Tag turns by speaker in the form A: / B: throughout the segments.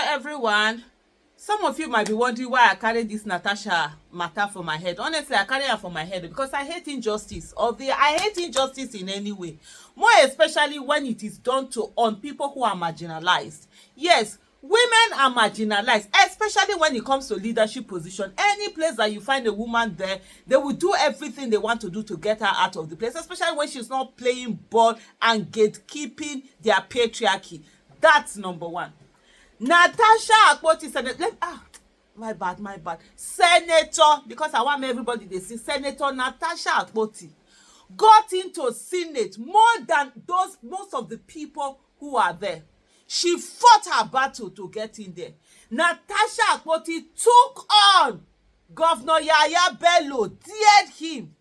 A: everyone. Some of you might be wondering why I carry this Natasha matter for my head. Honestly, I carry her for my head because I hate injustice. I hate injustice in any way. More especially when it is done to on people who are marginalized. Yes, women are marginalized, especially when it comes to leadership position. Any place that you find a woman there, they will do everything they want to do to get her out of the place, especially when she's not playing ball and gatekeeping their patriarchy. That's number one. Natasha Akpoti, my bad. Senator, because I want everybody to see Senator Natasha Akpoti got into Senate more than most of the people who are there. She fought her battle to get in there. Natasha Akpoti took on Governor Yaya Bello, dared him.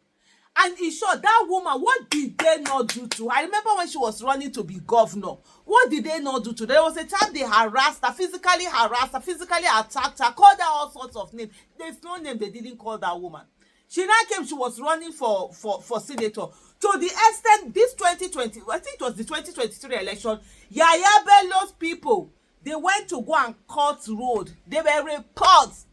A: And in short, that woman, what did they not do to her? I remember when she was running to be governor. What did they not do to her? There was a time they harassed her, physically attacked her, called her all sorts of names. There's no name they didn't call that woman. She now came, she was running for senator. To the extent, this 2020, I think it was the 2023 election, Yaya Bello's people, they went to go and cut road. There were reports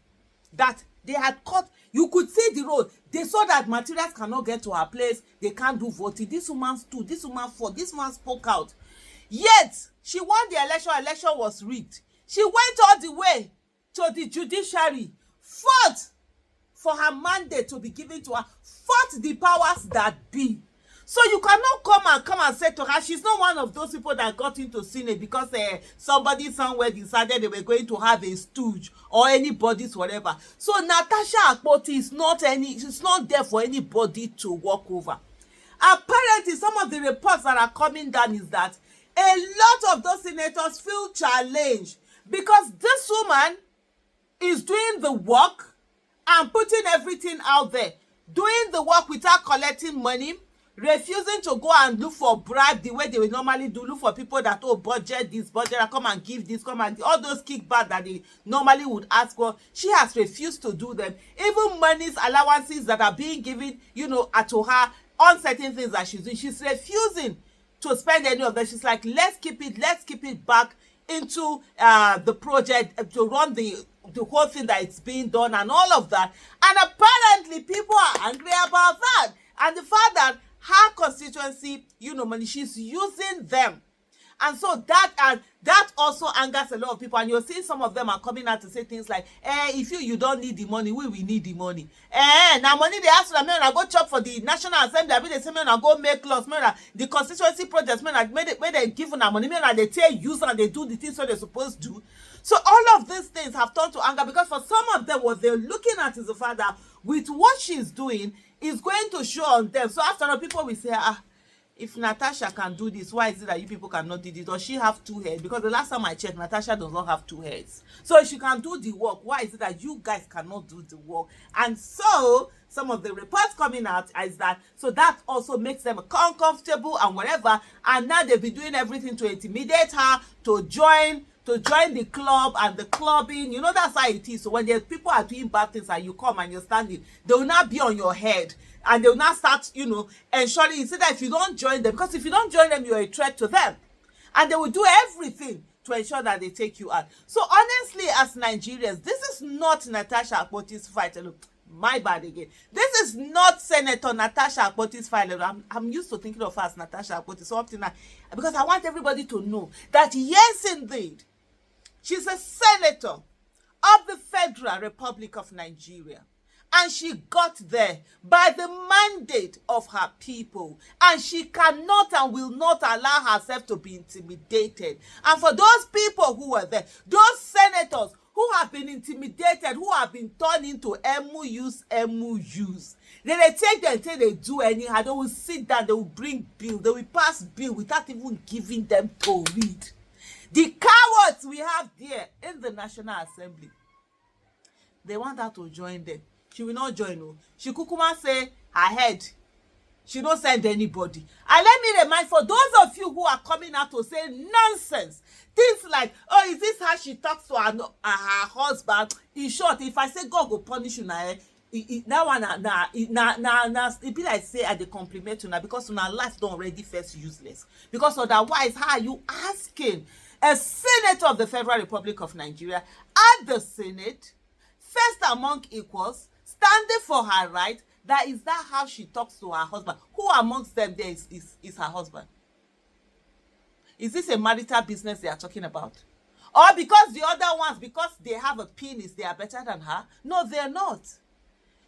A: that they had cut. You could see the road. They saw that materials cannot get to her place. They can't do voting. This woman stood. This woman fought. This woman spoke out. Yet, she won the election. Election was rigged. She went all the way to the judiciary, fought for her mandate to be given to her, fought the powers that be. So you cannot come and say to her, she's not one of those people that got into Senate because somebody somewhere decided they were going to have a stooge or anybody's whatever. So Natasha Akpoti is she's not there for anybody to walk over. Apparently, some of the reports that are coming down is that a lot of those senators feel challenged because this woman is doing the work and putting everything out there, doing the work without collecting money, refusing to go and look for bribe the way they will normally do, look for people that, budget this, budget, come and give this, come and all those kickbacks that they normally would ask for. She has refused to do them. Even monies, allowances that are being given, to her on certain things that she's doing, she's refusing to spend any of them. She's like, let's keep it back into the project to run the whole thing that it's being done and all of that. And apparently people are angry about that. And the fact that her constituency, money, she's using them. And so that also angers a lot of people. And you're seeing some of them are coming out to say things like, if you don't need the money, we need the money. Now money they ask them, I go chop for the National Assembly, I mean they say, I go make laws, the constituency projects, when they give them money, they tell use and they do the things what they're supposed to do. So all of these things have turned to anger because for some of them, what they're looking at is the fact that with what she's doing is going to show on them. So after all, people will say, if Natasha can do this, why is it that you people cannot do this? Does she have two heads? Because the last time I checked, Natasha does not have two heads. So if she can do the work, why is it that you guys cannot do the work? And so some of the reports coming out is that, so that also makes them uncomfortable and whatever. And now they've been doing everything to intimidate her, to join the club and the clubbing. That's how it is. So when people are doing bad things and you come and you're standing, they will not be on your head. And they will not start, ensuring you see that if you don't join them, because if you don't join them, you're a threat to them. And they will do everything to ensure that they take you out. So honestly, as Nigerians, this is not Natasha Akpoti's fight. Look, my bad again. This is not Senator Natasha Akpoti's fight. I'm used to thinking of her as Natasha Akpoti. So up to now, because I want everybody to know that yes, indeed, she's a senator of the Federal Republic of Nigeria. And she got there by the mandate of her people. And she cannot and will not allow herself to be intimidated. And for those people who were there, those senators who have been intimidated, who have been turned into MUs, then they take them until they do anyhow. They will sit down, they will bring bill, they will pass bill without even giving them to read. The cowards we have there in the National Assembly, they want her to join them. She will not join. She kukuma say her head. She don't send anybody. And let me remind for those of you who are coming out to say nonsense, things like, is this how she talks to her husband? In short, if I say God will punish you now, that one it be like say I dey compliment you now because una life don't already first useless. Because otherwise, how are you asking a senator of the Federal Republic of Nigeria at the Senate, first among equals, standing for her right. Is that how she talks to her husband? Who amongst them there is her husband? Is this a marital business they are talking about? Or because the other ones, because they have a penis, they are better than her? No, they're not.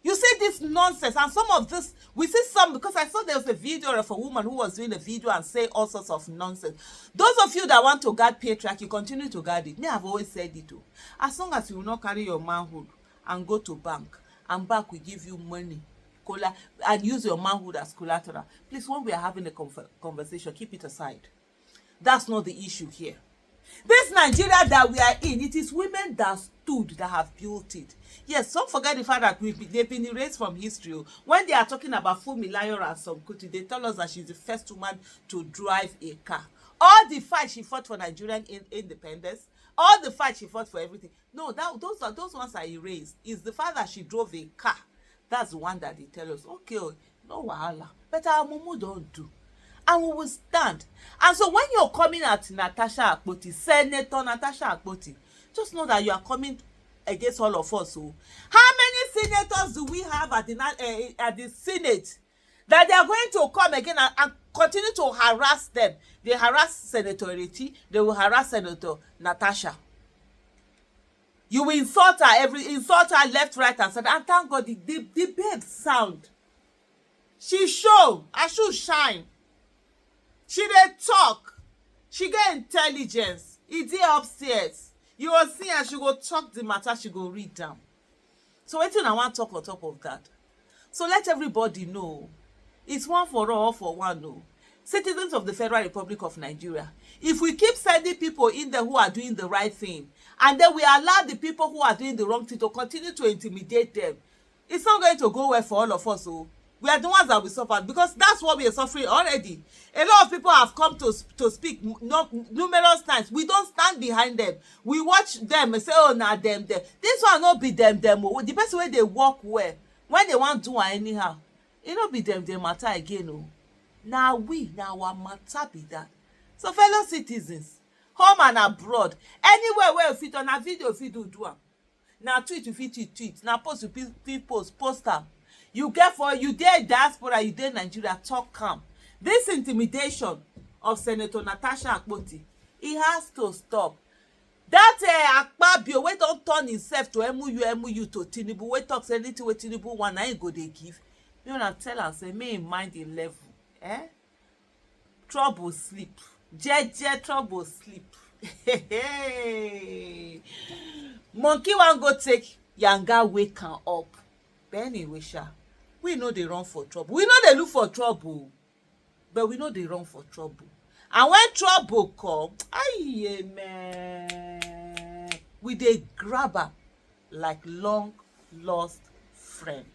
A: You see this nonsense, and some of this, we see some, because I saw there was a video of a woman who was doing a video and say all sorts of nonsense. Those of you that want to guard patriarchy, continue to guard it. Me, I've always said it too. As long as you will not carry your manhood and go to bank, and bank will give you money, and use your manhood as collateral. Please, when we are having a conversation, keep it aside. That's not the issue here. This Nigeria that we are in, it is women that stood that have built it. Yes, don't forget the fact that they've been erased from history. When they are talking about Funmilayo and Akpoti, they tell us that she's the first woman to drive a car. All the fight she fought for Nigerian independence, all the fight she fought for everything. No, those ones are erased. It's the fact that she drove a car. That's the one that they tell us, okay, no wahala. But our mumu don't do. And we will stand. And so when you're coming at Natasha Akpoti, Senator Natasha Akpoti, just know that you are coming against all of us. So, how many senators do we have at the Senate that they are going to come again and continue to harass them? They harass Senator Reti, they will harass Senator Natasha. You will insult her left, right, and center. And thank God the babe sound. She show, I should shine. She dey talk. She get intelligence. E dey upstairs. You will see her, she go talk the matter, she go read down. So wetin I want talk on top of that? So let everybody know. It's one for all for one. No. Citizens of the Federal Republic of Nigeria, if we keep sending people in there who are doing the right thing, and then we allow the people who are doing the wrong thing to continue to intimidate them, it's not going to go well for all of us. So we are the ones that will suffer, because that's what we are suffering already. A lot of people have come to speak numerous times. We don't stand behind them. We watch them and say, oh, nah, them. This one not be them. The best way they walk well, when they want to do anyhow, it not be them matter again. Oh. Now our matter be that. So fellow citizens, home and abroad, anywhere where you fit on a video, if you do am. Now tweet, you fit tweet. Now post, you fit post am. You get for you there diaspora, you there Nigeria, talk calm. This intimidation of Senator Natasha Akpoti, it has to stop. That Akpabio, we don't turn himself to MU to Tinubu, we talk anything with Tinubu one, now he go they give. You know, tell us, say, may mind the level. Trouble sleep. Jeje trouble sleep. Monkey wan go take yanga wake am up. But anyway, we know they run for trouble. We know they look for trouble, but we know they run for trouble. And when trouble come, we dey grab am like long lost friend.